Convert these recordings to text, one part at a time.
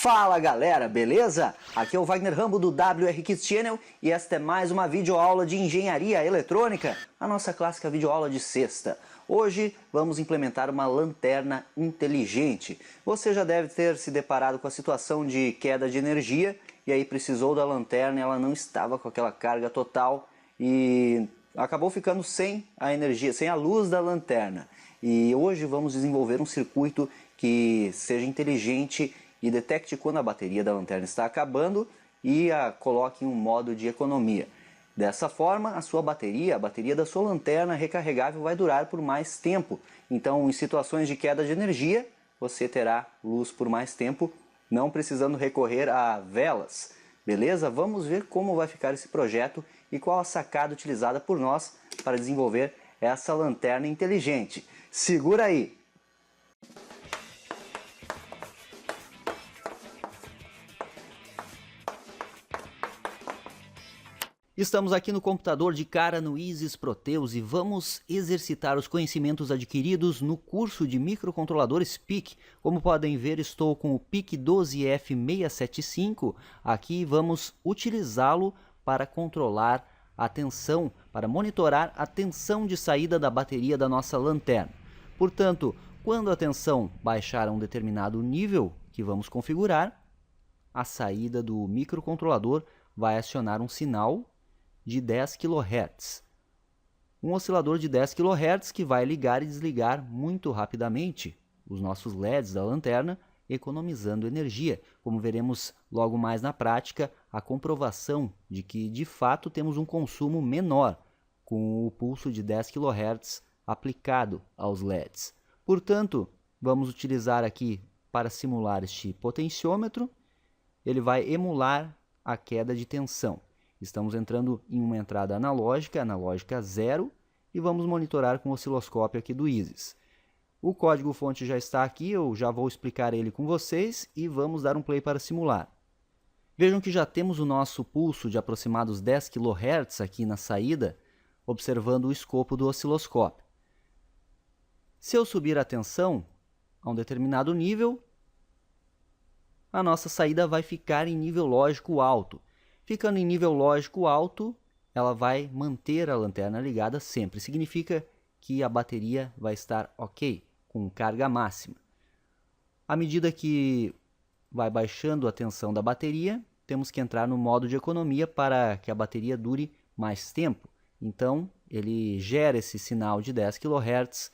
Fala galera, beleza? Aqui é o Wagner Rambo do WR Kids Channel e esta é mais uma videoaula de engenharia eletrônica, a nossa clássica videoaula de sexta. Hoje vamos implementar uma lanterna inteligente. Você já deve ter se deparado com a situação de queda de energia e aí precisou da lanterna e ela não estava com aquela carga total e acabou ficando sem a energia, sem a luz da lanterna. E hoje vamos desenvolver um circuito que seja inteligente e detecte quando a bateria da lanterna está acabando e a coloque em um modo de economia. Dessa forma, a sua bateria, a bateria da sua lanterna recarregável vai durar por mais tempo. Então, em situações de queda de energia, você terá luz por mais tempo, não precisando recorrer a velas. Beleza? Vamos ver como vai ficar esse projeto e qual a sacada utilizada por nós para desenvolver essa lanterna inteligente. Segura aí! Estamos aqui no computador de cara no Isis Proteus e vamos exercitar os conhecimentos adquiridos no curso de microcontroladores PIC. Como podem ver, estou com o PIC 12F675. Aqui vamos utilizá-lo para controlar a tensão, para monitorar a tensão de saída da bateria da nossa lanterna. Portanto, quando a tensão baixar a um determinado nível que vamos configurar, a saída do microcontrolador vai acionar um sinal de 10 kHz. Um oscilador de 10 kHz que vai ligar e desligar muito rapidamente os nossos LEDs da lanterna, economizando energia. Como veremos logo mais na prática, a comprovação de que de fato temos um consumo menor com o pulso de 10 kHz aplicado aos LEDs. Portanto, vamos utilizar aqui para simular este potenciômetro. Ele vai emular a queda de tensão. Estamos entrando em uma entrada analógica 0, e vamos monitorar com o osciloscópio aqui do Isis. O código-fonte já está aqui, eu já vou explicar ele com vocês e vamos dar um play para simular. Vejam que já temos o nosso pulso de aproximados 10 kHz aqui na saída, observando o escopo do osciloscópio. Se eu subir a tensão a um determinado nível, a nossa saída vai ficar em nível lógico alto. Ficando em nível lógico alto, ela vai manter a lanterna ligada sempre. Significa que a bateria vai estar ok, com carga máxima. À medida que vai baixando a tensão da bateria, temos que entrar no modo de economia para que a bateria dure mais tempo. Então, ele gera esse sinal de 10 kHz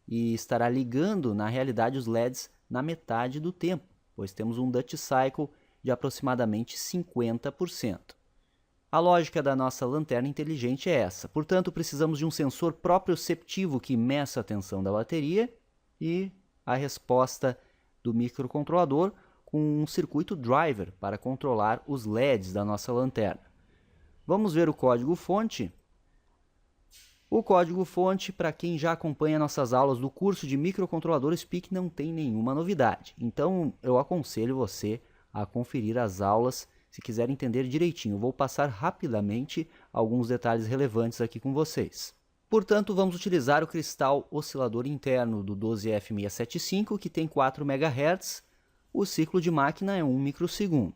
e estará ligando, na realidade, os LEDs na metade do tempo, pois temos um duty cycle de aproximadamente 50%. A lógica da nossa lanterna inteligente é essa. Portanto, precisamos de um sensor proprioceptivo que meça a tensão da bateria e a resposta do microcontrolador com um circuito driver para controlar os LEDs da nossa lanterna. Vamos ver o código-fonte. O código-fonte, para quem já acompanha nossas aulas do curso de microcontroladores PIC, não tem nenhuma novidade. Então, eu aconselho você a conferir as aulas se quiser entender direitinho. Eu vou passar rapidamente alguns detalhes relevantes aqui com vocês. Portanto, vamos utilizar o cristal oscilador interno do 12F675, que tem 4 MHz. O ciclo de máquina é 1 microsegundo.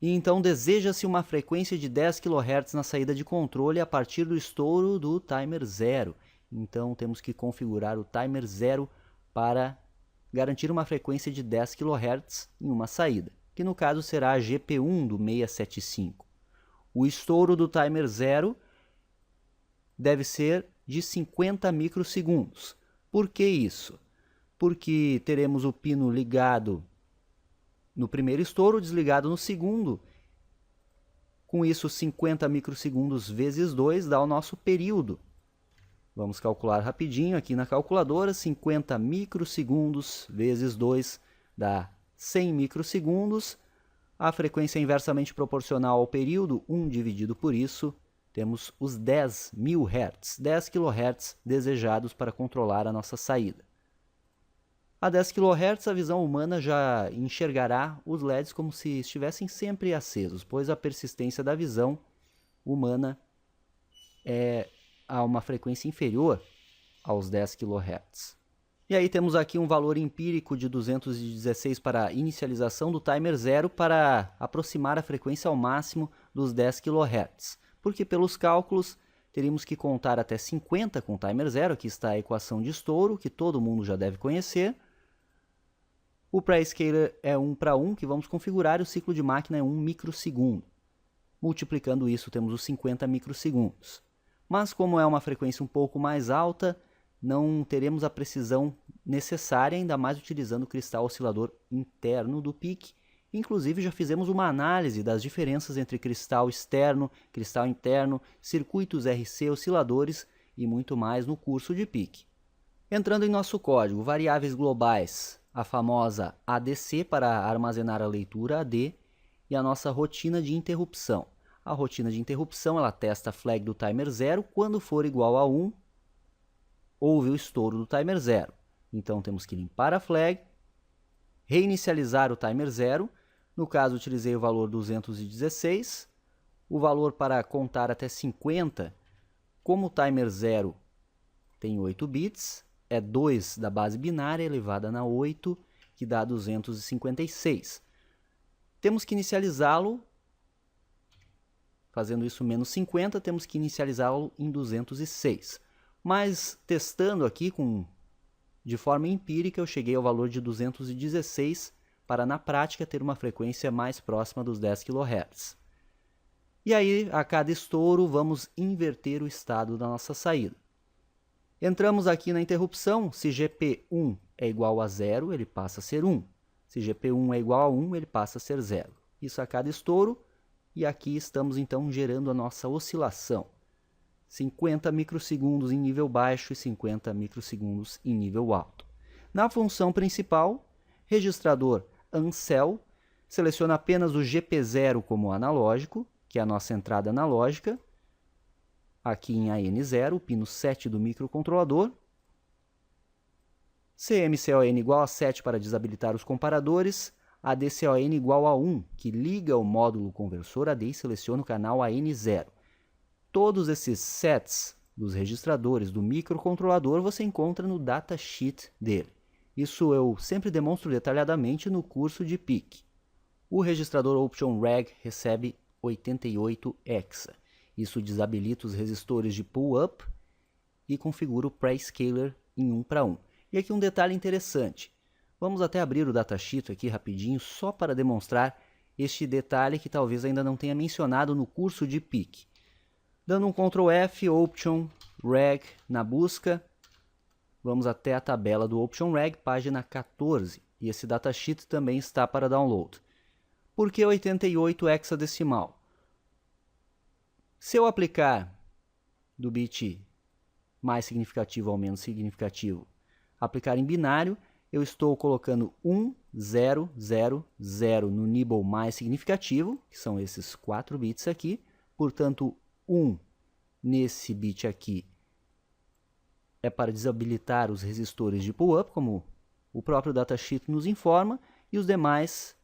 E então deseja-se uma frequência de 10 kHz na saída de controle a partir do estouro do timer 0. Então temos que configurar o timer 0 para garantir uma frequência de 10 kHz em uma saída, que no caso será a GP1 do 675. O estouro do timer 0 deve ser de 50 microsegundos. Por que isso? Porque teremos o pino ligado no primeiro estouro, desligado no segundo. Com isso, 50 microsegundos vezes 2 dá o nosso período. Vamos calcular rapidinho aqui na calculadora. 50 microsegundos vezes 2 dá 100 microsegundos. A frequência é inversamente proporcional ao período, 1 dividido por isso, temos os 10.000 Hz, 10 kHz desejados para controlar a nossa saída. A 10 kHz, a visão humana já enxergará os LEDs como se estivessem sempre acesos, pois a persistência da visão humana é a uma frequência inferior aos 10 kHz. E aí temos aqui um valor empírico de 216 para a inicialização do timer 0 para aproximar a frequência ao máximo dos 10 kHz. Porque pelos cálculos teríamos que contar até 50 com o timer 0, aqui está a equação de estouro, que todo mundo já deve conhecer. O pré-scaler é 1 para 1, que vamos configurar, e o ciclo de máquina é 1 microsegundo. Multiplicando isso, temos os 50 microsegundos. Mas como é uma frequência um pouco mais alta, não teremos a precisão necessária, ainda mais utilizando o cristal oscilador interno do PIC. Inclusive, já fizemos uma análise das diferenças entre cristal externo, cristal interno, circuitos RC, osciladores e muito mais no curso de PIC. Entrando em nosso código, variáveis globais, a famosa ADC para armazenar a leitura AD e a nossa rotina de interrupção. A rotina de interrupção ela testa a flag do timer 0, quando for igual a 1, houve o estouro do timer 0. Então temos que limpar a flag, reinicializar o timer 0, no caso utilizei o valor 216, o valor para contar até 50, como o timer 0 tem 8 bits, é 2 da base binária elevada na 8, que dá 256. Temos que inicializá-lo, fazendo isso menos 50, temos que inicializá-lo em 206. Mas testando aqui de forma empírica, eu cheguei ao valor de 216 para na prática ter uma frequência mais próxima dos 10 kHz. E aí, a cada estouro, vamos inverter o estado da nossa saída. Entramos aqui na interrupção, se GP1 é igual a 0, ele passa a ser 1. Se GP1 é igual a 1, ele passa a ser 0. Isso a cada estouro, e aqui estamos então gerando a nossa oscilação. 50 microsegundos em nível baixo e 50 microsegundos em nível alto. Na função principal, registrador Ancel, seleciona apenas o GP0 como analógico, que é a nossa entrada analógica, aqui em AN0, o pino 7 do microcontrolador. CMCON igual a 7 para desabilitar os comparadores, ADCON igual a 1, que liga o módulo conversor AD e seleciona o canal AN0. Todos esses sets dos registradores do microcontrolador você encontra no datasheet dele. Isso eu sempre demonstro detalhadamente no curso de PIC. O registrador Option Reg recebe 88 hexa. Isso desabilita os resistores de pull-up e configura o pré-scaler em 1 para 1. E aqui um detalhe interessante. Vamos até abrir o datasheet aqui rapidinho, só para demonstrar este detalhe que talvez ainda não tenha mencionado no curso de PIC. Dando um Ctrl F, Option Reg na busca, vamos até a tabela do Option Reg, página 14. E esse datasheet também está para download. Por que 88 hexadecimal? Se eu aplicar do bit mais significativo ao menos significativo, aplicar em binário, eu estou colocando 1, 0, 0, 0 no nibble mais significativo, que são esses 4 bits aqui. Portanto, 1 nesse bit aqui é para desabilitar os resistores de pull-up, como o próprio datasheet nos informa, e os demais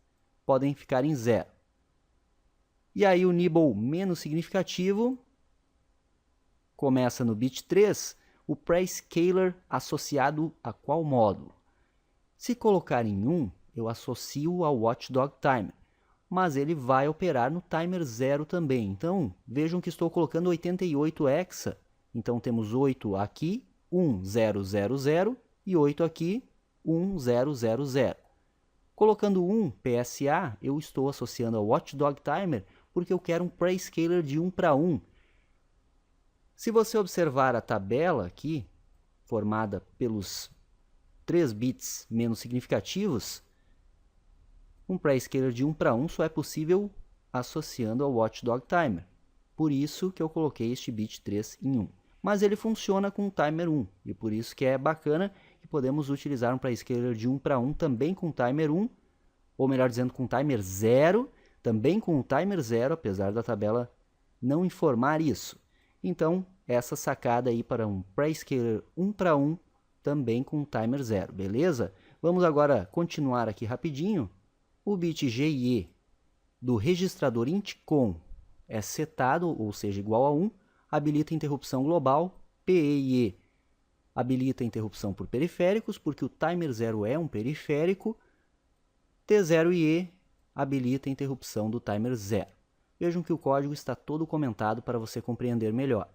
podem ficar em 0. E aí o nibble menos significativo começa no bit 3, o pré-scaler associado a qual módulo? Se colocar em 1, eu associo ao watchdog timer, mas ele vai operar no timer 0 também. Então, vejam que estou colocando 88 hexa, então temos 8 aqui, 1, 0, 0, 0, e 8 aqui, 1, 0, 0, 0. Colocando 1 PSA, eu estou associando ao watchdog timer, porque eu quero um pré-scaler de 1 para 1. Se você observar a tabela aqui, formada pelos 3 bits menos significativos, um pré-scaler de 1 para 1 só é possível associando ao watchdog timer. Por isso que eu coloquei este bit 3 em 1. Mas ele funciona com o timer 1, e por isso que é bacana que podemos utilizar um pré-scaler de 1 para 1 também com o timer 1, ou melhor dizendo, com o timer 0, também com o timer 0, apesar da tabela não informar isso. Então, essa sacada aí para um pré-scaler 1 para 1, também com o timer 0, beleza? Vamos agora continuar aqui rapidinho. O bit GIE do registrador INTCOM é setado, ou seja, igual a 1, habilita interrupção global, PEIE habilita a interrupção por periféricos, porque o timer 0 é um periférico. T0IE habilita a interrupção do timer 0. Vejam que o código está todo comentado para você compreender melhor.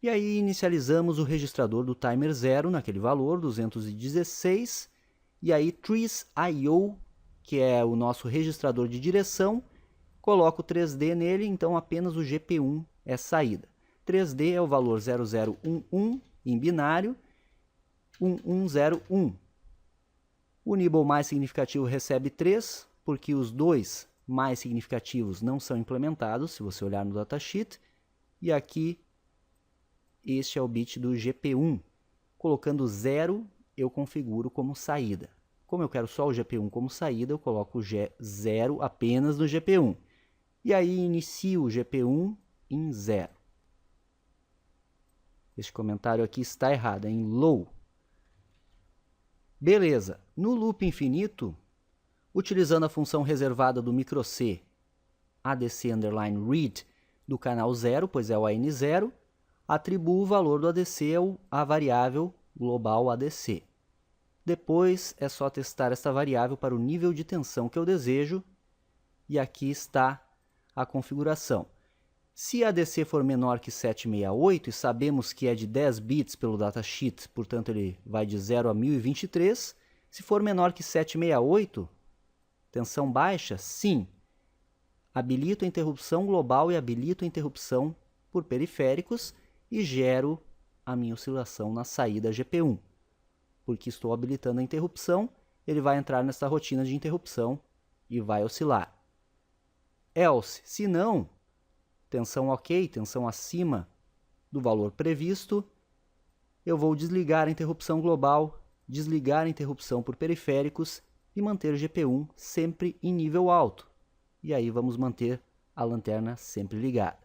E aí inicializamos o registrador do timer 0 naquele valor, 216, e aí trees.io, que é o nosso registrador de direção, coloco o 3D nele, então apenas o GP1 é saída. 3D é o valor 0011 em binário, 1101. O nibble mais significativo recebe 3, porque os dois mais significativos não são implementados, se você olhar no datasheet. E aqui, este é o bit do GP1. Colocando 0, eu configuro como saída. Como eu quero só o GP1 como saída, eu coloco o G0 apenas no GP1. E aí inicio o GP1 em 0. Este comentário aqui está errado, é em low. Beleza. No loop infinito, utilizando a função reservada do microC, ADC_read do canal 0, pois é o AN0, atribuo o valor do ADC à variável global ADC. Depois é só testar esta variável para o nível de tensão que eu desejo, e aqui está a configuração. Se a ADC for menor que 768, e sabemos que é de 10 bits pelo datasheet, portanto ele vai de 0 a 1023, se for menor que 768, tensão baixa, sim, habilito a interrupção global e habilito a interrupção por periféricos e gero a minha oscilação na saída GP1. Porque estou habilitando a interrupção, ele vai entrar nessa rotina de interrupção e vai oscilar. Else, se não, tensão ok, tensão acima do valor previsto, eu vou desligar a interrupção global, desligar a interrupção por periféricos e manter o GP1 sempre em nível alto. E aí vamos manter a lanterna sempre ligada.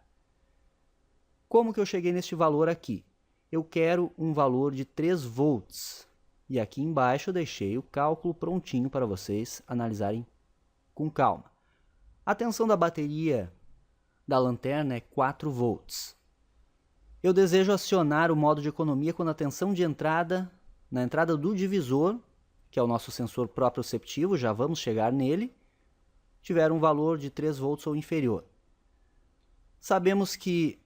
Como que eu cheguei neste valor aqui? Eu quero um valor de 3 volts. E aqui embaixo eu deixei o cálculo prontinho para vocês analisarem com calma. A tensão da bateria da lanterna é 4 volts. Eu desejo acionar o modo de economia quando a tensão de entrada, na entrada do divisor, que é o nosso sensor proprioceptivo, já vamos chegar nele, tiver um valor de 3 volts ou inferior. Sabemos que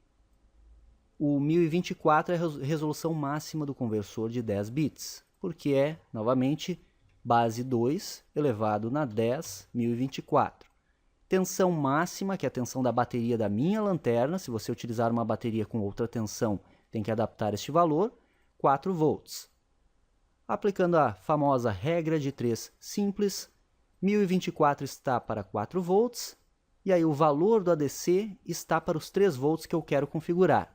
o 1024 é a resolução máxima do conversor de 10 bits, porque é, novamente, base 2 elevado na 10, 1024. Tensão máxima, que é a tensão da bateria da minha lanterna, se você utilizar uma bateria com outra tensão, tem que adaptar este valor, 4 volts. Aplicando a famosa regra de 3 simples, 1024 está para 4 volts, e aí o valor do ADC está para os 3 volts que eu quero configurar.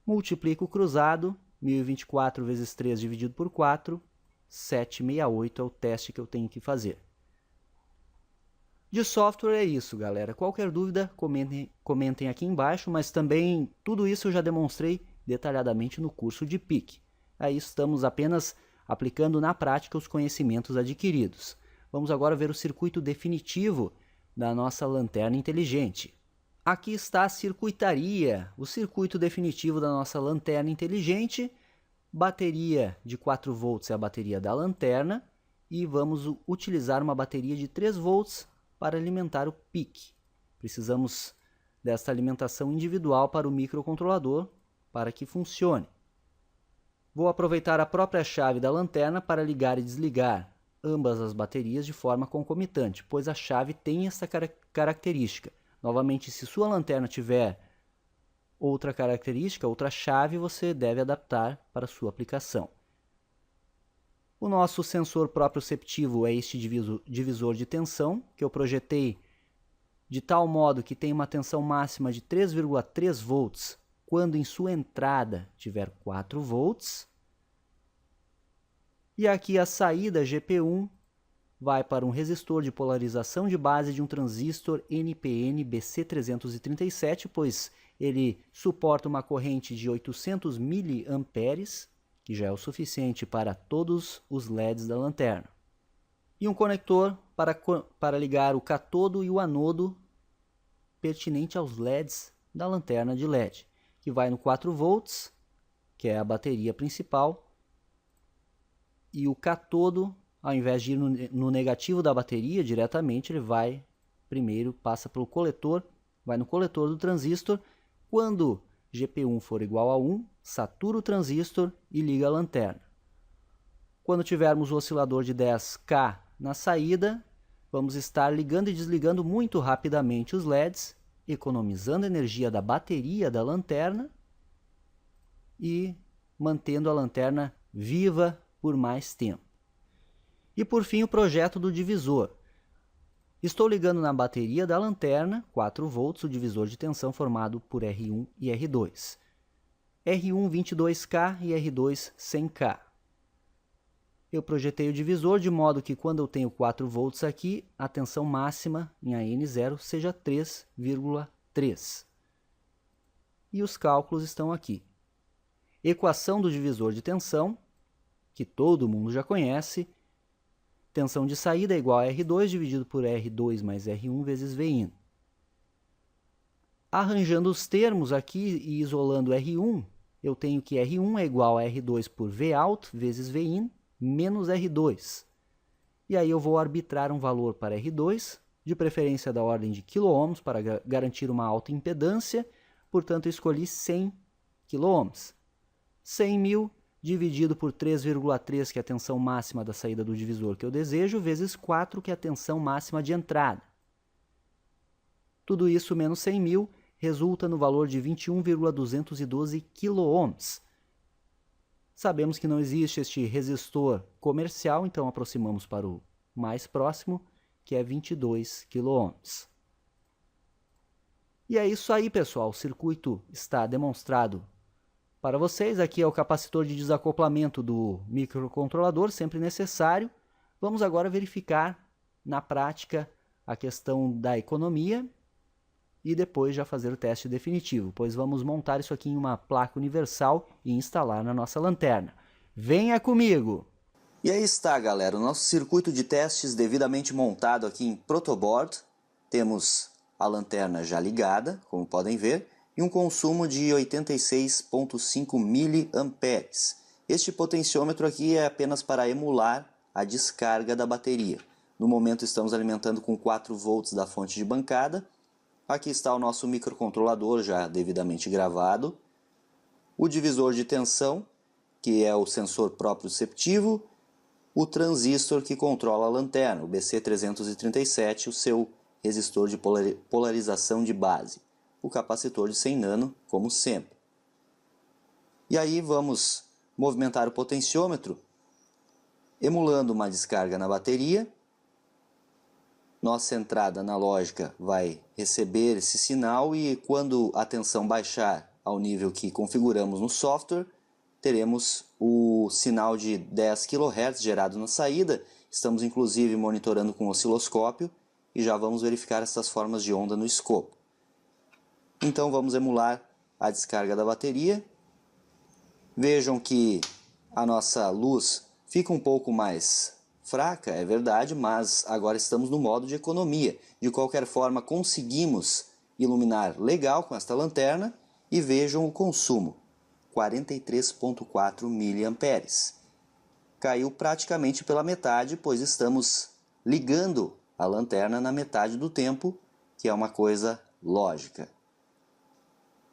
Multiplico o cruzado, 1024 vezes 3 dividido por 4, 768 é o teste que eu tenho que fazer. De software é isso, galera. Qualquer dúvida, comentem aqui embaixo, mas também tudo isso eu já demonstrei detalhadamente no curso de PIC. Aí estamos apenas aplicando na prática os conhecimentos adquiridos. Vamos agora ver o circuito definitivo da nossa lanterna inteligente. Aqui está a circuitaria, o circuito definitivo da nossa lanterna inteligente. Bateria de 4 volts é a bateria da lanterna e vamos utilizar uma bateria de 3 volts para alimentar o PIC. Precisamos desta alimentação individual para o microcontrolador para que funcione. Vou aproveitar a própria chave da lanterna para ligar e desligar ambas as baterias de forma concomitante, pois a chave tem essa característica. Novamente, se sua lanterna tiver outra característica, outra chave, você deve adaptar para a sua aplicação. O nosso sensor proprioceptivo é este divisor de tensão, que eu projetei de tal modo que tem uma tensão máxima de 3,3 volts quando em sua entrada tiver 4 volts. E aqui a saída GP1 vai para um resistor de polarização de base de um transistor NPN BC337, pois ele suporta uma corrente de 800 mA, que já é o suficiente para todos os LEDs da lanterna. E um conector para ligar o catodo e o anodo pertinente aos LEDs da lanterna de LED, que vai no 4 volts, que é a bateria principal, e o catodo, ao invés de ir no negativo da bateria diretamente, ele vai primeiro, passa pelo coletor, vai no coletor do transistor. Quando GP1 for igual a 1, satura o transistor e liga a lanterna. Quando tivermos o oscilador de 10K na saída, vamos estar ligando e desligando muito rapidamente os LEDs, economizando energia da bateria da lanterna e mantendo a lanterna viva por mais tempo. E por fim, o projeto do divisor. Estou ligando na bateria da lanterna, 4 volts, o divisor de tensão formado por R1 e R2. R1 22K e R2 100K. Eu projetei o divisor de modo que quando eu tenho 4 volts aqui, a tensão máxima em AN0 seja 3,3. E os cálculos estão aqui. Equação do divisor de tensão, que todo mundo já conhece. Tensão de saída é igual a R2 dividido por R2 mais R1 vezes Vin. Arranjando os termos aqui e isolando R1, eu tenho que R1 é igual a R2 por Vout vezes Vin menos R2. E aí eu vou arbitrar um valor para R2, de preferência da ordem de kΩ, para garantir uma alta impedância. Portanto, eu escolhi 100 kΩ. 100.000 dividido por 3,3, que é a tensão máxima da saída do divisor que eu desejo, vezes 4, que é a tensão máxima de entrada. Tudo isso menos 100.000 resulta no valor de 21,212 kΩ. Sabemos que não existe este resistor comercial, então aproximamos para o mais próximo, que é 22 kΩ. E é isso aí, pessoal. O circuito está demonstrado para vocês. Aqui é o capacitor de desacoplamento do microcontrolador, sempre necessário. Vamos agora verificar na prática a questão da economia e depois já fazer o teste definitivo, pois vamos montar isso aqui em uma placa universal e instalar na nossa lanterna. Venha comigo! E aí está, galera, o nosso circuito de testes devidamente montado aqui em protoboard. Temos a lanterna já ligada, como podem ver, e um consumo de 86,5 mA. Este potenciômetro aqui é apenas para emular a descarga da bateria. No momento estamos alimentando com 4 volts da fonte de bancada. Aqui está o nosso microcontrolador já devidamente gravado. O divisor de tensão, que é o sensor proprioceptivo. O transistor que controla a lanterna, o BC337, o seu resistor de polarização de base. O capacitor de 100 nano, como sempre. E aí vamos movimentar o potenciômetro, emulando uma descarga na bateria. Nossa entrada analógica vai receber esse sinal e quando a tensão baixar ao nível que configuramos no software, teremos o sinal de 10 kHz gerado na saída. Estamos inclusive monitorando com osciloscópio e já vamos verificar essas formas de onda no escopo. Então vamos emular a descarga da bateria. Vejam que a nossa luz fica um pouco mais fraca, é verdade, mas agora estamos no modo de economia. De qualquer forma, conseguimos iluminar legal com esta lanterna e vejam o consumo, 43,4 mA. Caiu praticamente pela metade, pois estamos ligando a lanterna na metade do tempo, que é uma coisa lógica.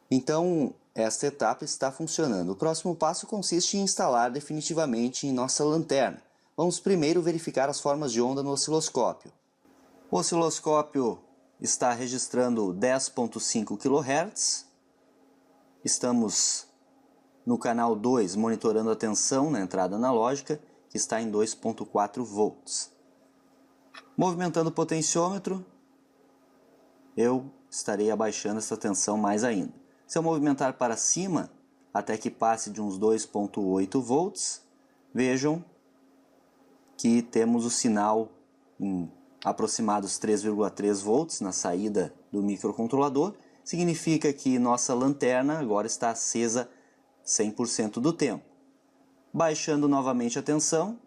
Então, esta etapa está funcionando. O próximo passo consiste em instalar definitivamente em nossa lanterna. Vamos primeiro verificar as formas de onda no osciloscópio. O osciloscópio está registrando 10,5 kHz. Estamos no canal 2 monitorando a tensão na entrada analógica, que está em 2,4 volts. Movimentando o potenciômetro, eu estarei abaixando essa tensão mais ainda. Se eu movimentar para cima, até que passe de uns 2,8 volts, vejam que temos o sinal em aproximados 3,3 volts na saída do microcontrolador. Significa que nossa lanterna agora está acesa 100% do tempo. Baixando novamente a tensão,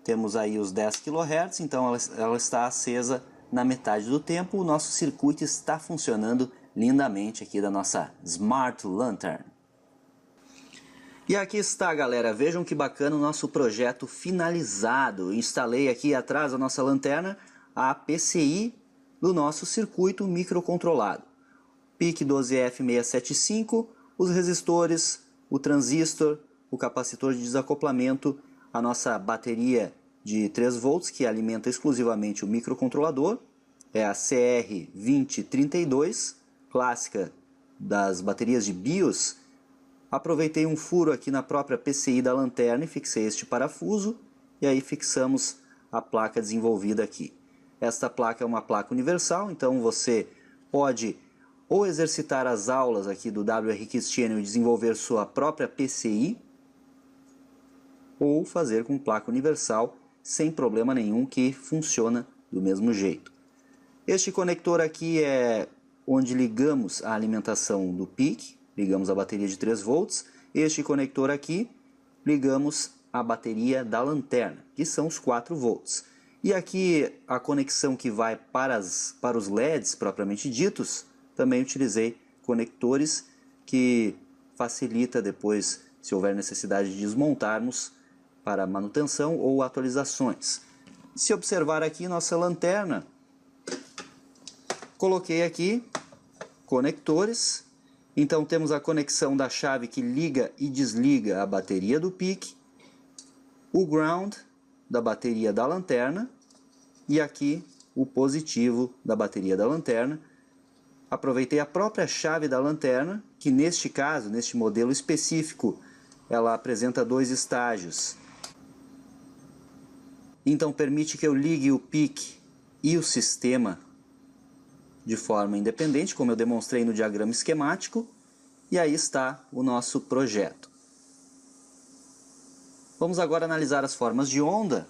temos aí os 10 kHz, então ela está acesa na metade do tempo. O nosso circuito está funcionando lindamente aqui da nossa Smart Lantern. E aqui está, galera, vejam que bacana o nosso projeto finalizado. Instalei aqui atrás da nossa lanterna a PCI do nosso circuito microcontrolado. PIC 12F675, os resistores, o transistor, o capacitor de desacoplamento, a nossa bateria de 3 volts que alimenta exclusivamente o microcontrolador, é a CR2032, clássica das baterias de BIOS. Aproveitei um furo aqui na própria PCI da lanterna e fixei este parafuso, e aí fixamos a placa desenvolvida aqui. Esta placa é uma placa universal, então você pode ou exercitar as aulas aqui do WRX Channel e desenvolver sua própria PCI, ou fazer com placa universal sem problema nenhum, que funciona do mesmo jeito. Este conector aqui é onde ligamos a alimentação do PIC, ligamos a bateria de 3 volts. Este conector aqui, ligamos a bateria da lanterna, que são os 4 volts. E aqui a conexão que vai para os LEDs propriamente ditos, também utilizei conectores que facilita depois, se houver necessidade de desmontarmos, para manutenção ou atualizações. Se observar aqui nossa lanterna, coloquei aqui conectores. Então temos a conexão da chave que liga e desliga a bateria do PIC, o ground da bateria da lanterna e aqui o positivo da bateria da lanterna. Aproveitei a própria chave da lanterna, que neste caso, neste modelo específico, ela apresenta 2 estágios. Então permite que eu ligue o PIC e o sistema de forma independente, como eu demonstrei no diagrama esquemático, e aí está o nosso projeto. Vamos agora analisar as formas de onda.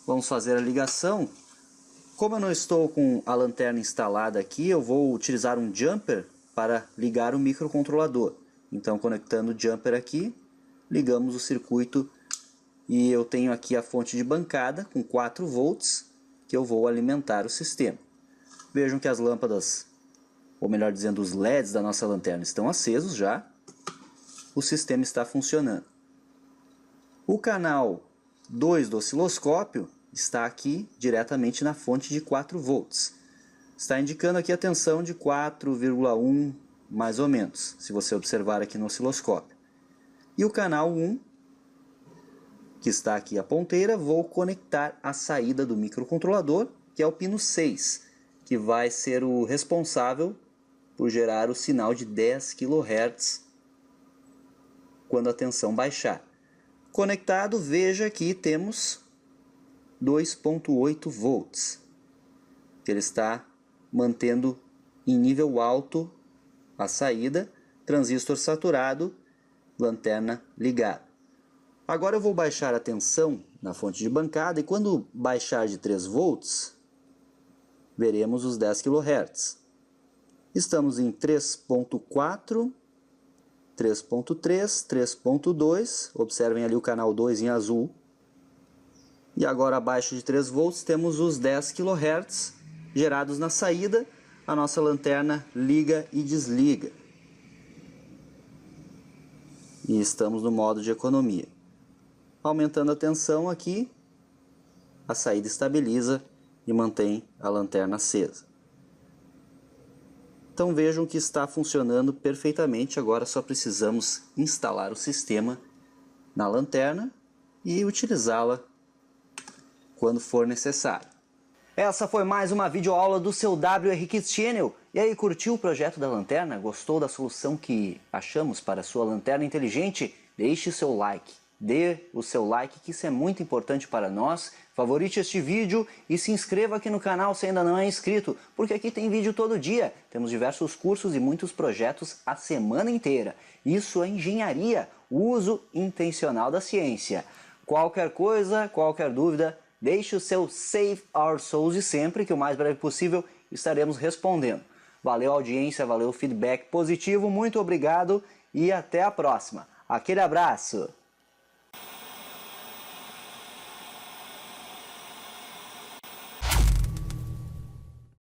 Vamos fazer a ligação. Como eu não estou com a lanterna instalada aqui, eu vou utilizar um jumper para ligar o microcontrolador. Então, conectando o jumper aqui, ligamos o circuito e eu tenho aqui a fonte de bancada com 4 volts que eu vou alimentar o sistema. Vejam que as lâmpadas, ou melhor dizendo, os LEDs da nossa lanterna estão acesos já. O sistema está funcionando. O canal 2 do osciloscópio está aqui diretamente na fonte de 4 volts. Está indicando aqui a tensão de 4,1 mais ou menos, se você observar aqui no osciloscópio. E o canal 1, que está aqui a ponteira, vou conectar a saída do microcontrolador, que é o pino 6, que vai ser o responsável por gerar o sinal de 10 kHz quando a tensão baixar. Conectado, veja que temos 2,8 volts. Ele está mantendo em nível alto a saída, transistor saturado, lanterna ligada. Agora eu vou baixar a tensão na fonte de bancada e quando baixar de 3 volts, veremos os 10 kHz. Estamos em 3.4, 3.3, 3.2, observem ali o canal 2 em azul. E agora abaixo de 3 volts temos os 10 kHz gerados na saída, a nossa lanterna liga e desliga. E estamos no modo de economia. Aumentando a tensão aqui, a saída estabiliza e mantém a lanterna acesa. Então vejam que está funcionando perfeitamente. Agora só precisamos instalar o sistema na lanterna e utilizá-la quando for necessário. Essa foi mais uma videoaula do seu WRX Channel. E aí, curtiu o projeto da lanterna? Gostou da solução que achamos para a sua lanterna inteligente? Deixe seu like. Dê o seu like, que isso é muito importante para nós. Favorite este vídeo e se inscreva aqui no canal se ainda não é inscrito, porque aqui tem vídeo todo dia. Temos diversos cursos e muitos projetos a semana inteira. Isso é engenharia, uso intencional da ciência. Qualquer coisa, qualquer dúvida, deixe o seu Save Our Souls de sempre, que o mais breve possível estaremos respondendo. Valeu a audiência, valeu o feedback positivo, muito obrigado e até a próxima. Aquele abraço!